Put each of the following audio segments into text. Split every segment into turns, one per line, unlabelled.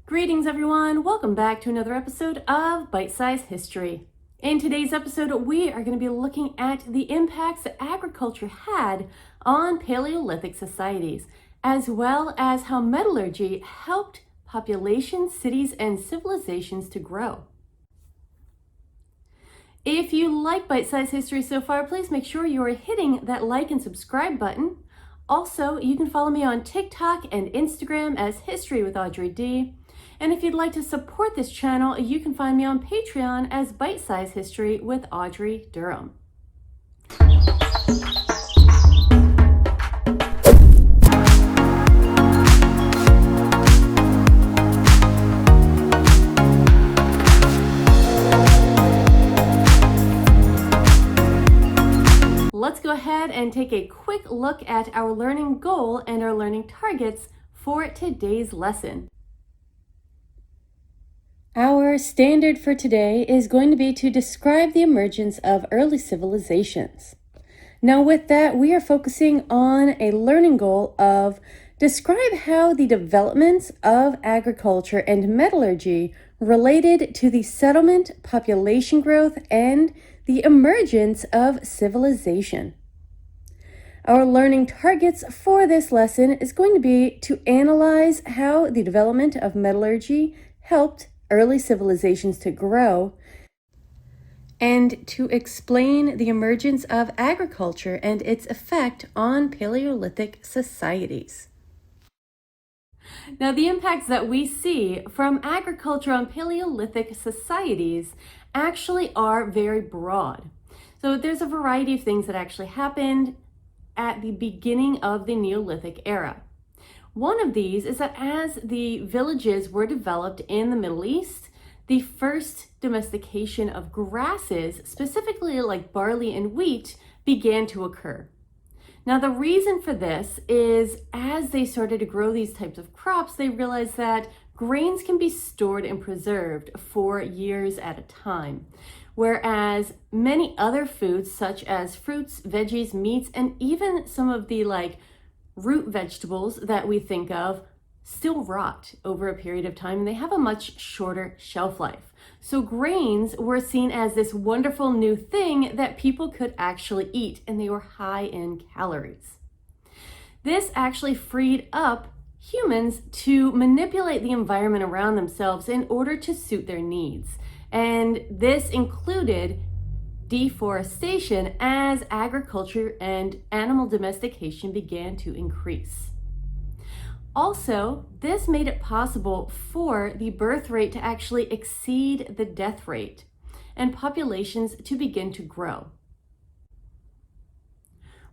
Greetings everyone, welcome back to another episode of Bite Size History. In today's episode, we are going to be looking at the impacts that agriculture had on Paleolithic societies, as well as how metallurgy helped populations, cities, and civilizations to grow. If you like Bite Size History so far, please make sure you are hitting that like and subscribe button. Also, you can follow me on TikTok and Instagram as History with Audrey D. And if you'd like to support this channel, you can find me on Patreon as Bite Size History with Audrey Durham. Let's go ahead and take a quick look at our learning goal and our learning targets for today's lesson. Our standard for today is going to be to describe the emergence of early civilizations. Now with that, we are focusing on a learning goal of describe how the developments of agriculture and metallurgy related to the settlement, population growth, and the emergence of civilization. Our learning targets for this lesson is going to be to analyze how the development of metallurgy helped early civilizations to grow, and to explain the emergence of agriculture and its effect on Paleolithic societies. Now, the impacts that we see from agriculture on Paleolithic societies actually are very broad. So there's a variety of things that actually happened at the beginning of the Neolithic era. One of these is that as the villages were developed in the Middle East, the first domestication of grasses, specifically like barley and wheat, began to occur. Now, the reason for this is as they started to grow these types of crops, they realized that grains can be stored and preserved for years at a time, whereas many other foods such as fruits, veggies, meats, and even some of the root vegetables that we think of still rot over a period of time, and they have a much shorter shelf life. So grains were seen as this wonderful new thing that people could actually eat, and they were high in calories. This actually freed up humans to manipulate the environment around themselves in order to suit their needs. And this included deforestation as agriculture and animal domestication began to increase. Also, this made it possible for the birth rate to actually exceed the death rate and populations to begin to grow.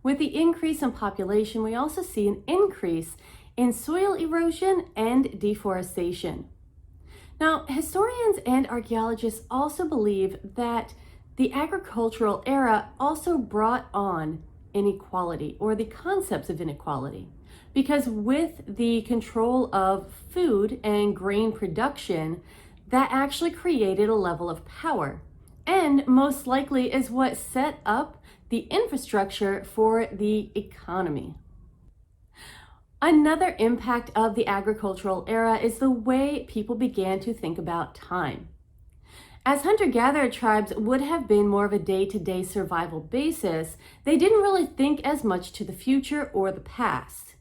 With the increase in population, we also see an increase in soil erosion and deforestation. Now, historians and archaeologists also believe that the agricultural era also brought on inequality, or the concepts of inequality, because with the control of food and grain production, that actually created a level of power, and most likely is what set up the infrastructure for the economy. Another impact of the agricultural era is the way people began to think about time. As hunter-gatherer tribes would have been more of a day-to-day survival basis, they didn't really think as much to the future or the past.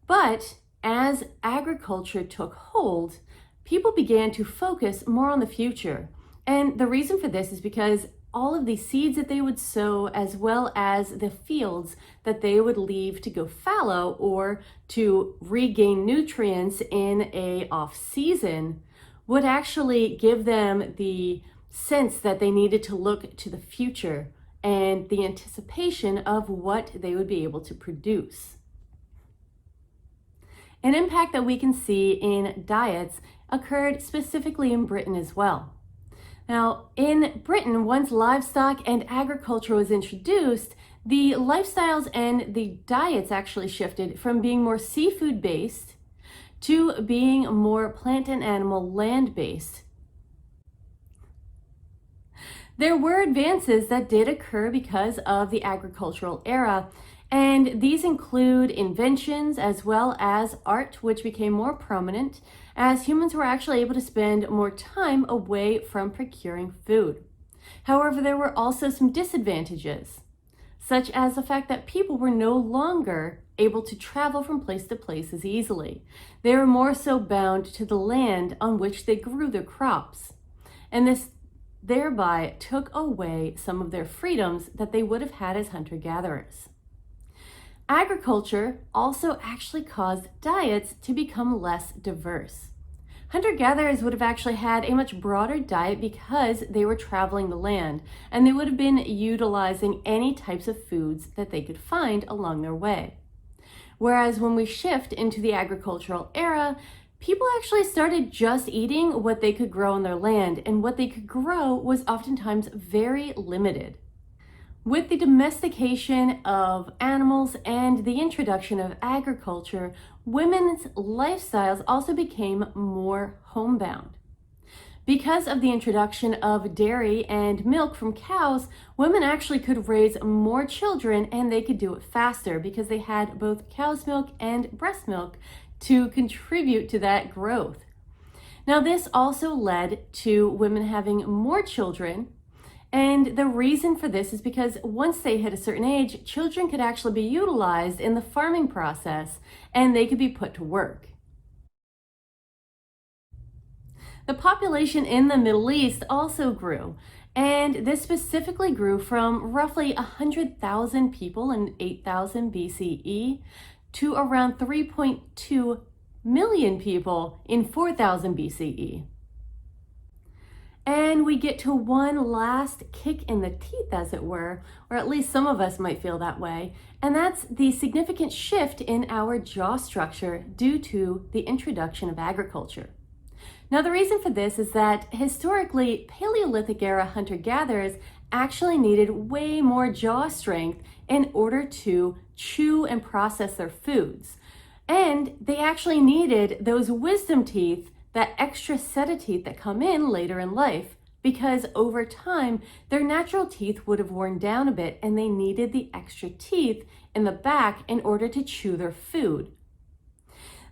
But as agriculture took hold, people began to focus more on the future. And the reason for this is because all of the seeds that they would sow, as well as the fields that they would leave to go fallow or to regain nutrients in a off-season, would actually give them the sense that they needed to look to the future and the anticipation of what they would be able to produce. An impact that we can see in diets occurred specifically in Britain as well. Now, in Britain, once livestock and agriculture was introduced, the lifestyles and the diets actually shifted from being more seafood-based to being more plant and animal land-based. There were advances that did occur because of the agricultural era, And these include inventions as well as art, which became more prominent as humans were actually able to spend more time away from procuring food. However, there were also some disadvantages, such as the fact that people were no longer able to travel from place to place as easily. They were more so bound to the land on which they grew their crops. And this thereby took away some of their freedoms that they would have had as hunter-gatherers. Agriculture also actually caused diets to become less diverse. Hunter-gatherers would have actually had a much broader diet because they were traveling the land, and they would have been utilizing any types of foods that they could find along their way. Whereas when we shift into the agricultural era, people actually started just eating what they could grow on their land, and what they could grow was oftentimes very limited. With the domestication of animals and the introduction of agriculture, women's lifestyles also became more homebound. Because of the introduction of dairy and milk from cows, women actually could raise more children, and they could do it faster because they had both cow's milk and breast milk to contribute to that growth. Now, this also led to women having more children. And the reason for this is because once they hit a certain age, children could actually be utilized in the farming process and they could be put to work. The population in the Middle East also grew, and this specifically grew from roughly 100,000 people in 8000 BCE to around 3.2 million people in 4000 BCE. And we get to one last kick in the teeth, as it were, or at least some of us might feel that way, and that's the significant shift in our jaw structure due to the introduction of agriculture. Now, the reason for this is that historically, Paleolithic era hunter-gatherers actually needed way more jaw strength in order to chew and process their foods. And they actually needed those wisdom teeth, that extra set of teeth that come in later in life, because over time their natural teeth would have worn down a bit and they needed the extra teeth in the back in order to chew their food.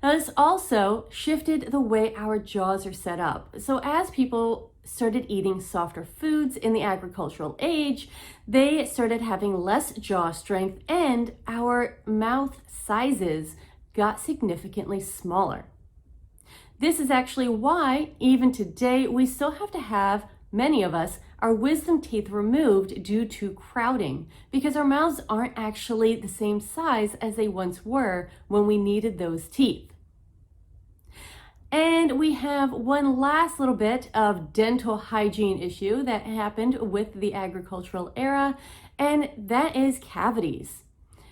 Now, this also shifted the way our jaws are set up. So as people started eating softer foods in the agricultural age, they started having less jaw strength and our mouth sizes got significantly smaller. This is actually why, even today, we still have to have, many of us, our wisdom teeth removed due to crowding, because our mouths aren't actually the same size as they once were when we needed those teeth. And we have one last little bit of dental hygiene issue that happened with the agricultural era, and that is cavities.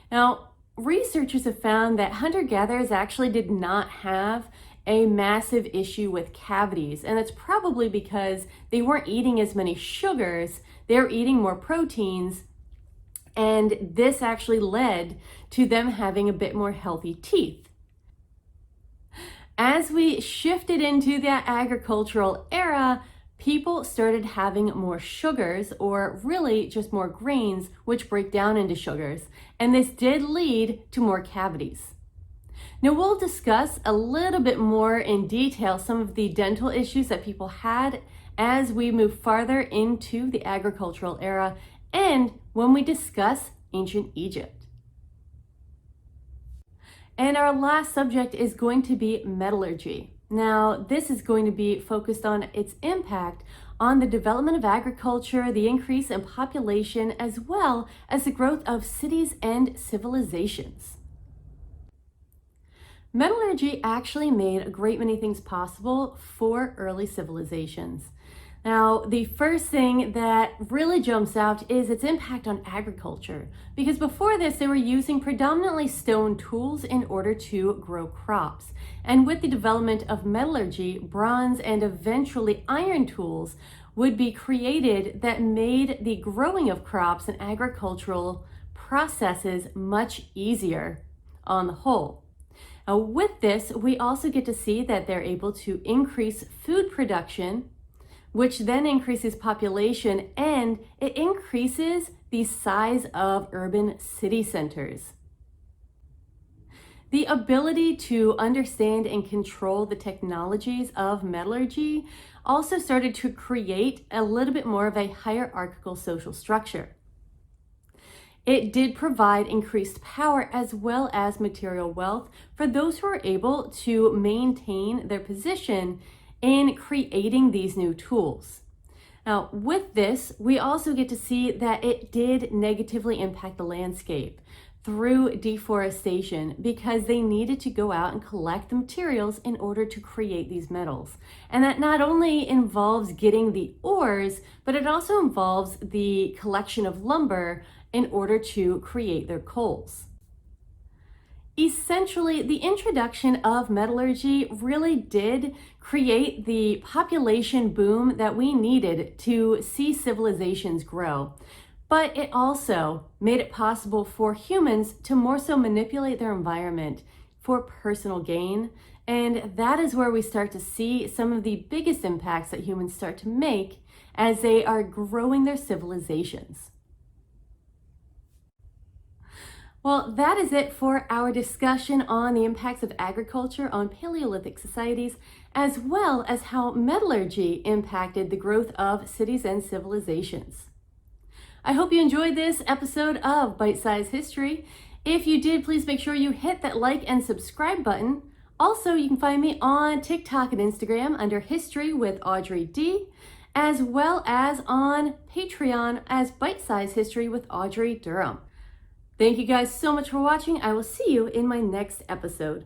Now, researchers have found that hunter-gatherers actually did not have a massive issue with cavities, and it's probably because they weren't eating as many sugars, they were eating more proteins, and this actually led to them having a bit more healthy teeth. As we shifted into that agricultural era, people started having more sugars, or really just more grains, which break down into sugars, and this did lead to more cavities. Now, we'll discuss a little bit more in detail some of the dental issues that people had as we move farther into the agricultural era and when we discuss ancient Egypt. And our last subject is going to be metallurgy. Now, this is going to be focused on its impact on the development of agriculture, the increase in population, as well as the growth of cities and civilizations. Metallurgy actually made a great many things possible for early civilizations. Now, the first thing that really jumps out is its impact on agriculture, because before this, they were using predominantly stone tools in order to grow crops. And with the development of metallurgy, bronze and eventually iron tools would be created that made the growing of crops and agricultural processes much easier on the whole. Now, with this, we also get to see that they're able to increase food production which then increases population and it increases the size of urban city centers. The ability to understand and control the technologies of metallurgy also started to create a little bit more of a hierarchical social structure. It did provide increased power as well as material wealth for those who are able to maintain their position in creating these new tools. Now, with this, we also get to see that it did negatively impact the landscape through deforestation because they needed to go out and collect the materials in order to create these metals. And that not only involves getting the ores, but it also involves the collection of lumber in order to create their coals. Essentially, the introduction of metallurgy really did create the population boom that we needed to see civilizations grow. But it also made it possible for humans to more so manipulate their environment for personal gain. And that is where we start to see some of the biggest impacts that humans start to make as they are growing their civilizations. Well, that is it for our discussion on the impacts of agriculture on Paleolithic societies, as well as how metallurgy impacted the growth of cities and civilizations. I hope you enjoyed this episode of Bite Size History. If you did, please make sure you hit that like and subscribe button. Also, you can find me on TikTok and Instagram under History with Audrey D, as well as on Patreon as Bite Size History with Audrey Durham. Thank you guys so much for watching. I will see you in my next episode.